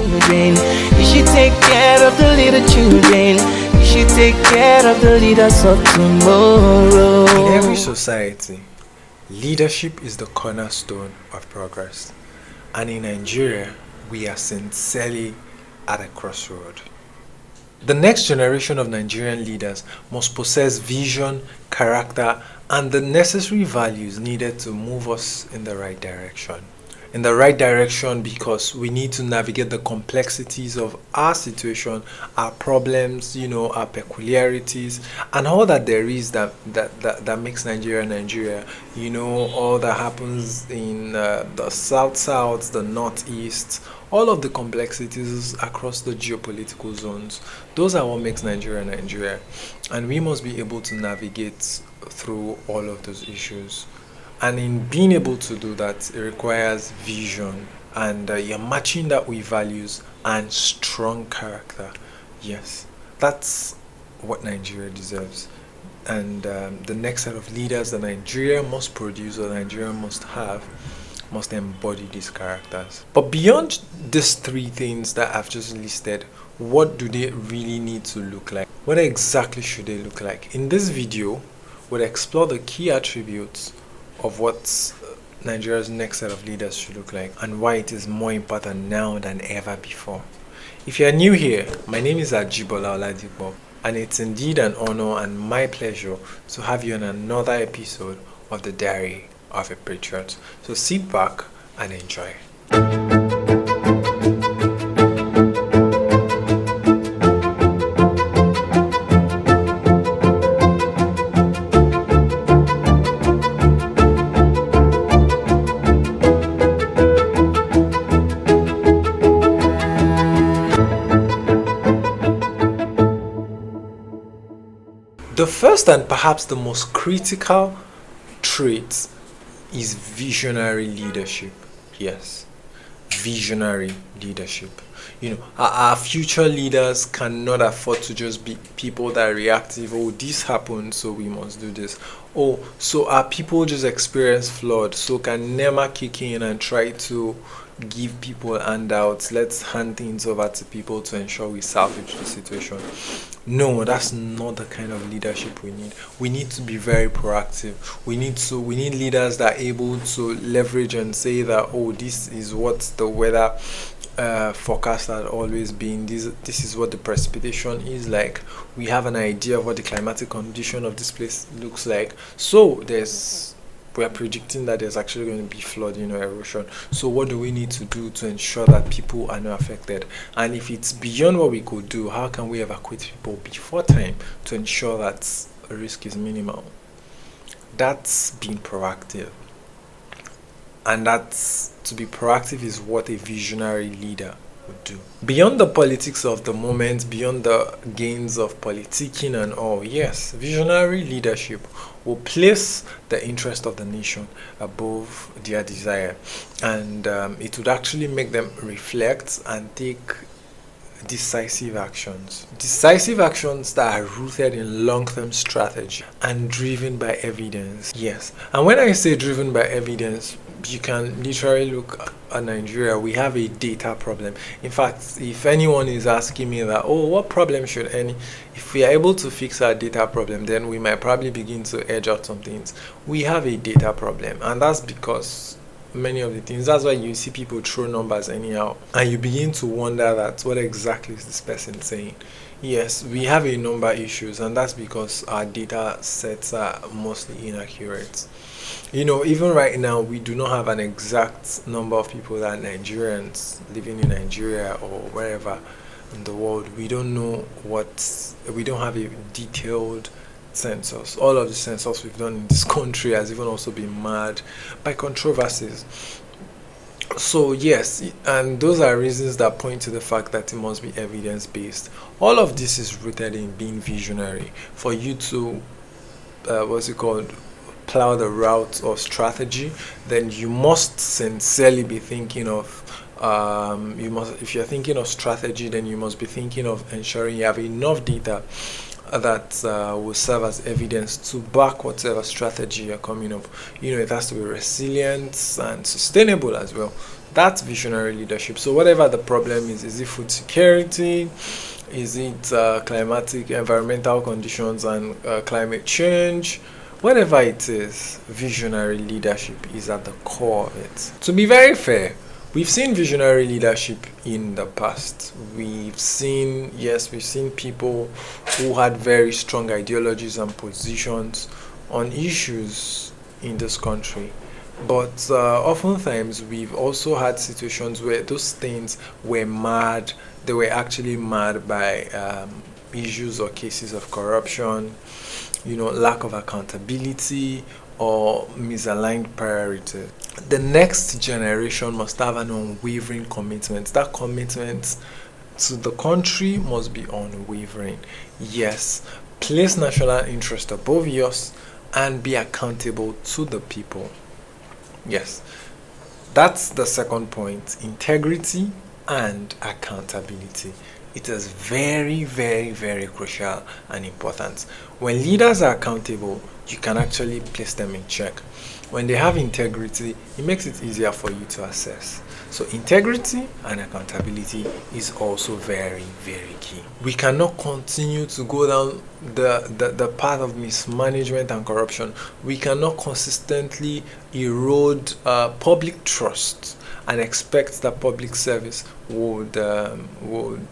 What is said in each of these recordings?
children. You should take care of the little children. You should take care of the leaders of tomorrow. In every society, leadership is the cornerstone of progress. And in Nigeria, we are sincerely at a crossroad. The next generation of Nigerian leaders must possess vision, character, and the necessary values needed to move us in the right direction. In the right direction because we need to navigate the complexities of our situation, our problems, our peculiarities, and all that there is that makes Nigeria Nigeria. All that happens in the south, the northeast, all of the complexities across the geopolitical zones. Those are what makes Nigeria Nigeria, and we must be able to navigate through all of those issues. And in being able to do that, it requires vision, and you're matching that with values and strong character. Yes, that's what Nigeria deserves. And the next set of leaders that Nigeria must produce, or Nigeria must have, must embody these characters. But beyond these three things that I've just listed, what do they really need to look like? What exactly should they look like? In this video, we'll explore the key attributes of what Nigeria's next set of leaders should look like, and why it is more important now than ever before. If you are new here, my name is Ajibola Oladiipo, and it's indeed an honor and my pleasure to have you on another episode of the Diary of a Patriot. So sit back and enjoy. The first and perhaps the most critical trait is visionary leadership. Yes, visionary leadership. Our future leaders cannot afford to just be people that are reactive. Oh, this happened, so we must do this. Oh, so our people just experience flood, so can never kick in and try to give people handouts. Let's hand things over to people to ensure we salvage the situation. No, that's not the kind of leadership we need. We need to be very proactive. We need leaders that are able to leverage and say that, oh, this is what the weather forecast had always been. This is what the precipitation is like. We have an idea of what the climatic condition of this place looks like. So we are predicting that there's actually going to be flooding or erosion. So what do we need to do to ensure that people are not affected? And if it's beyond what we could do, how can we evacuate people before time to ensure that risk is minimal? That's being proactive. And to be proactive is what a visionary leader would do. Beyond the politics of the moment, beyond the gains of politicking and all, yes, visionary leadership will place the interest of the nation above their desire, and it would actually make them reflect and take decisive actions that are rooted in long-term strategy and driven by evidence. Yes, and when I say driven by evidence, you can literally look at Nigeria. We have a data problem. In fact, if anyone is asking me that, oh, what problem if we are able to fix our data problem, then we might probably begin to edge out some things. We have a data problem, and that's because many of the things, that's why you see people throw numbers anyhow, and you begin to wonder that what exactly is this person saying. Yes, we have a number of issues, and that's because our data sets are mostly inaccurate. Even right now, we do not have an exact number of people that are Nigerians living in Nigeria or wherever in the world. We don't know we don't have a detailed census. All of the census we've done in this country has even also been marred by controversies. So yes, and those are reasons that point to the fact that it must be evidence-based. All of this is rooted in being visionary. For you to plow the route of strategy, then you must sincerely be thinking of you must, if you're thinking of strategy, then you must be thinking of ensuring you have enough data that will serve as evidence to back whatever strategy you're coming up. It has to be resilient and sustainable as well. That's visionary leadership. So whatever the problem is it food security, is it climatic environmental conditions and climate change, whatever it is, visionary leadership is at the core of it. To be very fair, we've seen visionary leadership in the past. We've seen people who had very strong ideologies and positions on issues in this country. But oftentimes we've also had situations where those things were mad. They were actually mad by issues or cases of corruption, lack of accountability, or misaligned priorities. The next generation must have an unwavering commitment. That commitment to the country must be unwavering. Yes, place national interest above yours and be accountable to the people. Yes, that's the second point: integrity and accountability. It is very, very, very crucial and important. When leaders are accountable, you can actually place them in check. When they have integrity, it makes it easier for you to assess. So integrity and accountability is also very, very key. We cannot continue to go down the path of mismanagement and corruption. We cannot consistently erode public trust and expect that public service would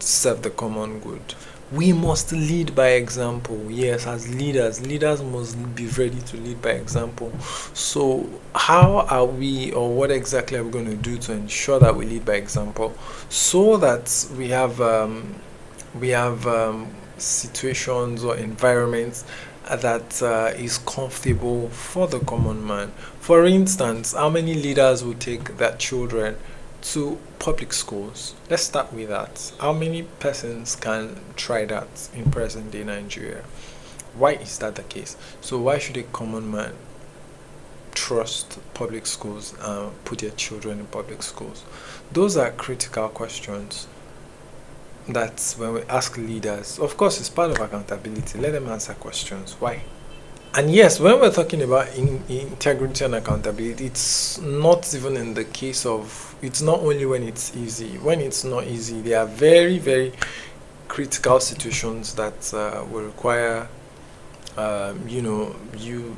serve the common good. We must lead by example. Yes, as leaders must be ready to lead by example. So how are we, or what exactly are we going to do to ensure that we lead by example, so that we have situations or environments that is comfortable for the common man? For instance, how many leaders will take their children to public schools? Let's start with that. How many persons can try that in present day Nigeria? Why is that the case? So why should a common man trust public schools and put their children in public schools? Those are critical questions that when we ask leaders, of course it's part of accountability, let them answer questions. Why? And yes, when we're talking about integrity and accountability, it's not even in the case of, it's not only when it's easy. When it's not easy, there are very, very critical situations that will require, you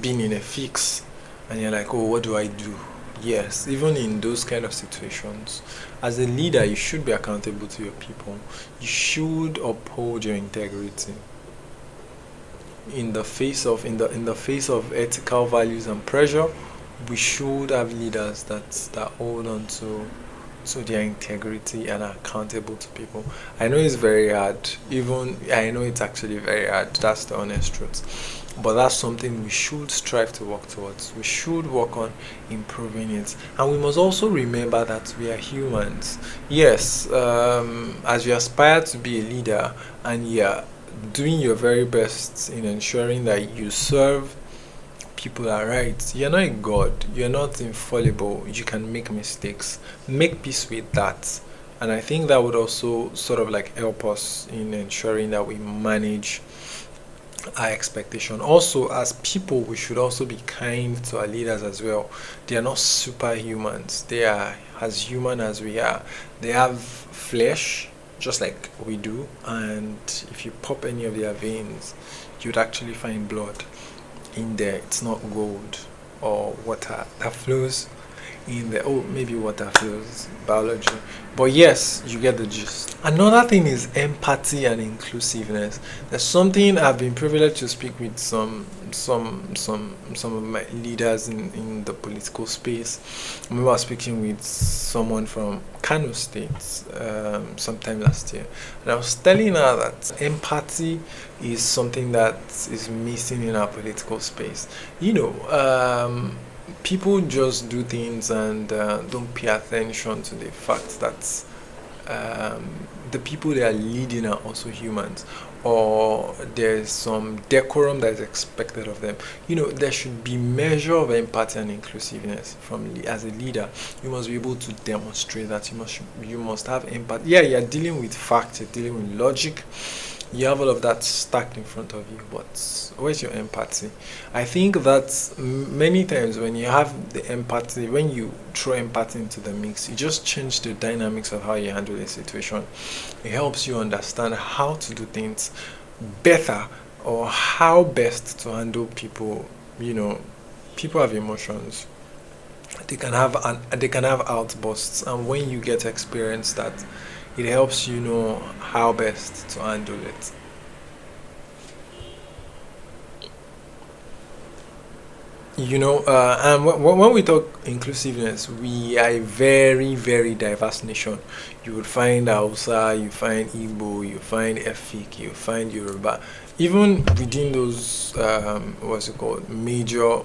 being in a fix and you're like, oh, what do I do? Yes, even in those kind of situations, as a leader, you should be accountable to your people. You should uphold your integrity. In the face of ethical values and pressure, we should have leaders that hold on to their integrity and are accountable to people. I know it's very hard. I know it's actually very hard. That's the honest truth. But that's something we should strive to work towards. We should work on improving it. And we must also remember that we are humans. Yes, as you aspire to be a leader and you're doing your very best in ensuring that you serve people are right, you're not a god, you're not infallible, you can make mistakes. Make peace with that. And I think that would also sort of like help us in ensuring that we manage our expectation. Also, as people, we should also be kind to our leaders as well. They are not superhumans. They are as human as we are. They have flesh just like we do, and if you pop any of their veins, you'd actually find blood in there. It's not gold or water that flows in there. Oh, maybe water flows, biology. But yes, you get the gist. Another thing is empathy and inclusiveness. There's something I've been privileged to speak with some of my leaders in the political space. I remember speaking with someone from Kano State sometime last year, and I was telling her that empathy is something that is missing in our political space. People just do things and don't pay attention to the fact that the people they are leading are also humans, or there's some decorum that is expected of them. There should be measure of empathy and inclusiveness as a leader. You must be able to demonstrate that. You must have empathy. Yeah, you're dealing with facts, you're dealing with logic, you have all of that stacked in front of you, but where's your empathy? I think that many times when you have the empathy, when you throw empathy into the mix, you just change the dynamics of how you handle a situation. It helps you understand how to do things better, or how best to handle people. People have emotions. They can have outbursts, and when you get experience that, it helps you know how best to handle it. And when we talk inclusiveness, we are a very, very diverse nation. You would find Hausa, you find Igbo, you find Efik, you find Yoruba. Even within those, what's it called, major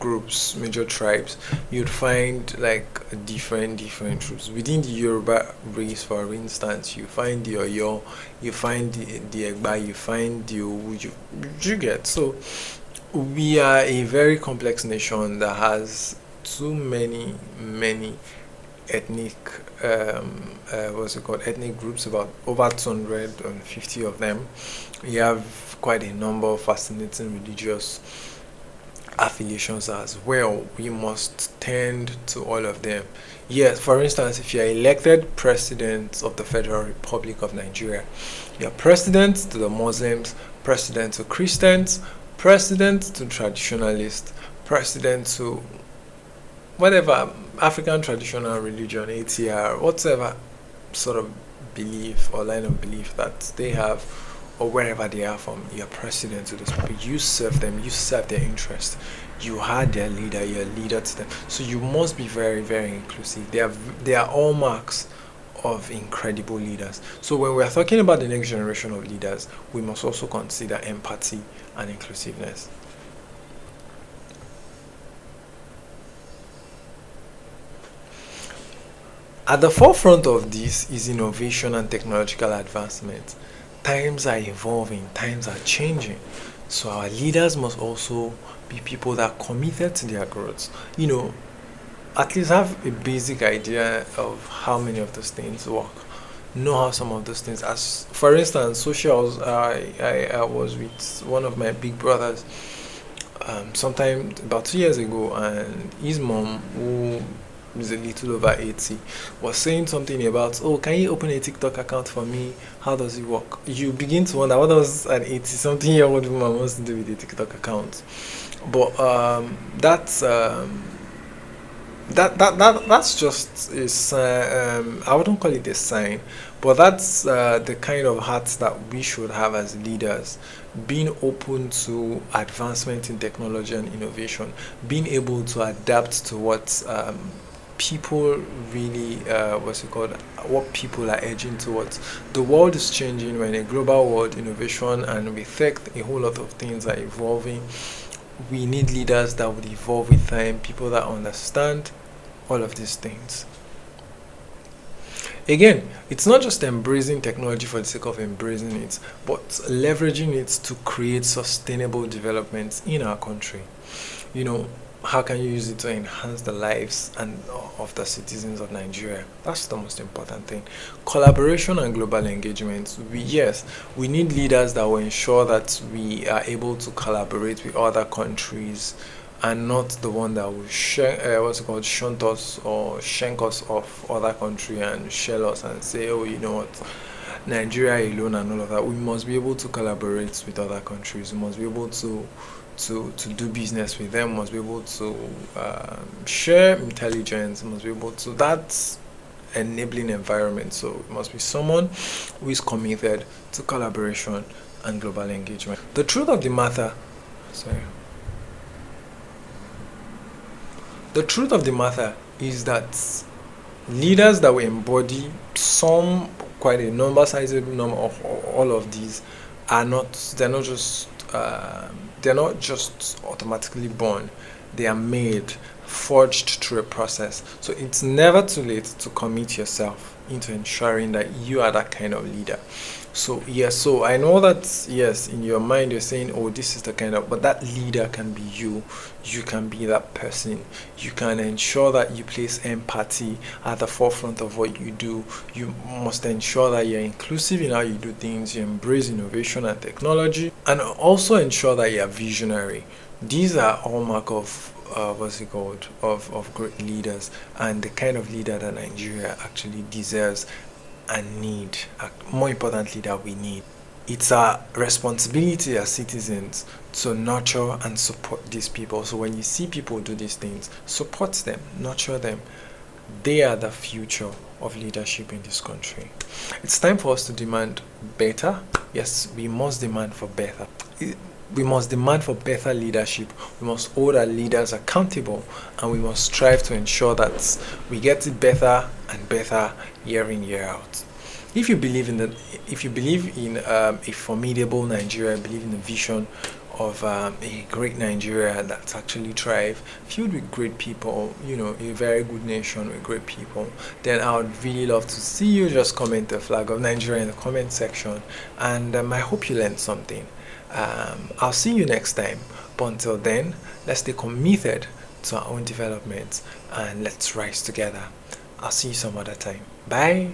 groups, major tribes, you'd find like different groups within the Yoruba race. For instance, you find the Oyo, you find the Egba, you find the Owu. You get. So we are a very complex nation that has too many ethnic, what's it called, ethnic groups, about over 250 of them. We have quite a number of fascinating religious affiliations as well. We must tend to all of them. Yes, for instance, if you're elected president of the Federal Republic of Nigeria, you're president to the Muslims, president to Christians, president to traditionalists, president to whatever African traditional religion, ATR, whatever sort of belief or line of belief that they have, or wherever they are from. You're president to those people. You serve them, you serve their interest. You are their leader, you're a leader to them. So you must be very, very inclusive. They are all marks of incredible leaders. So when we are talking about the next generation of leaders, we must also consider empathy and inclusiveness. At the forefront of this is innovation and technological advancement. Times are evolving, times are changing. So our leaders must also be people that are committed to their growth. At least have a basic idea of how many of those things work. Know how some of those things, as for instance, socials. I was with one of my big brothers sometime about 2 years ago, and his mom, who is a little over 80, was saying something about, oh, can you open a TikTok account for me? How does it work? You begin to wonder, what does an 80 something year old woman wants to do with a TikTok account? But that's just a sign. I wouldn't call it a sign, but that's the kind of heart that we should have as leaders, being open to advancement in technology and innovation, being able to adapt to what people really, what people are edging towards. The world is changing. We're in a global world, innovation and with tech, a whole lot of things are evolving. We need leaders that would evolve with time, people that understand all of these things. Again, it's not just embracing technology for the sake of embracing it, but leveraging it to create sustainable development in our country. How can you use it to enhance the lives and of the citizens of Nigeria? That's the most important thing. Collaboration and global engagement. We need leaders that will ensure that we are able to collaborate with other countries, and not the one that will shunt us or shank us off other country and shell us and say, oh, you know what, Nigeria alone and all of that. We must be able to collaborate with other countries. We must be able to do business with them. Must be able to share intelligence. Must be able to, that's enabling environment. So it must be someone who is committed to collaboration and global engagement. The truth of the matter is that leaders that will embody quite a number, sizable number of all of these they're not just automatically born. they are made, forged through a process. So it's never too late to commit yourself into ensuring that you are that kind of leader. So yes, so I know that yes, in your mind you're saying, oh, this is the kind of, but that leader can be you. You can be that person. You can ensure that you place empathy at the forefront of what you do. You must ensure that you're inclusive in how you do things. You embrace innovation and technology, and also ensure that you're visionary. These are all mark of what's it called, of great leaders, and the kind of leader that Nigeria actually deserves and need, more importantly, that we need. It's our responsibility as citizens to nurture and support these people. So when you see people do these things, support them, nurture them. They are the future of leadership in this country. It's time for us to demand better. Yes, we must demand for better. We must demand for better leadership. We must hold our leaders accountable, and we must strive to ensure that we get it better and better year in, year out. If you believe in a formidable Nigeria, believe in the vision of a great Nigeria that's actually thrive, filled with great people, a very good nation with great people, then I would really love to see you just comment the flag of Nigeria in the comment section, and I hope you learned something. I'll see you next time, but until then, let's stay committed to our own development and let's rise together. I'll see you some other time. Bye.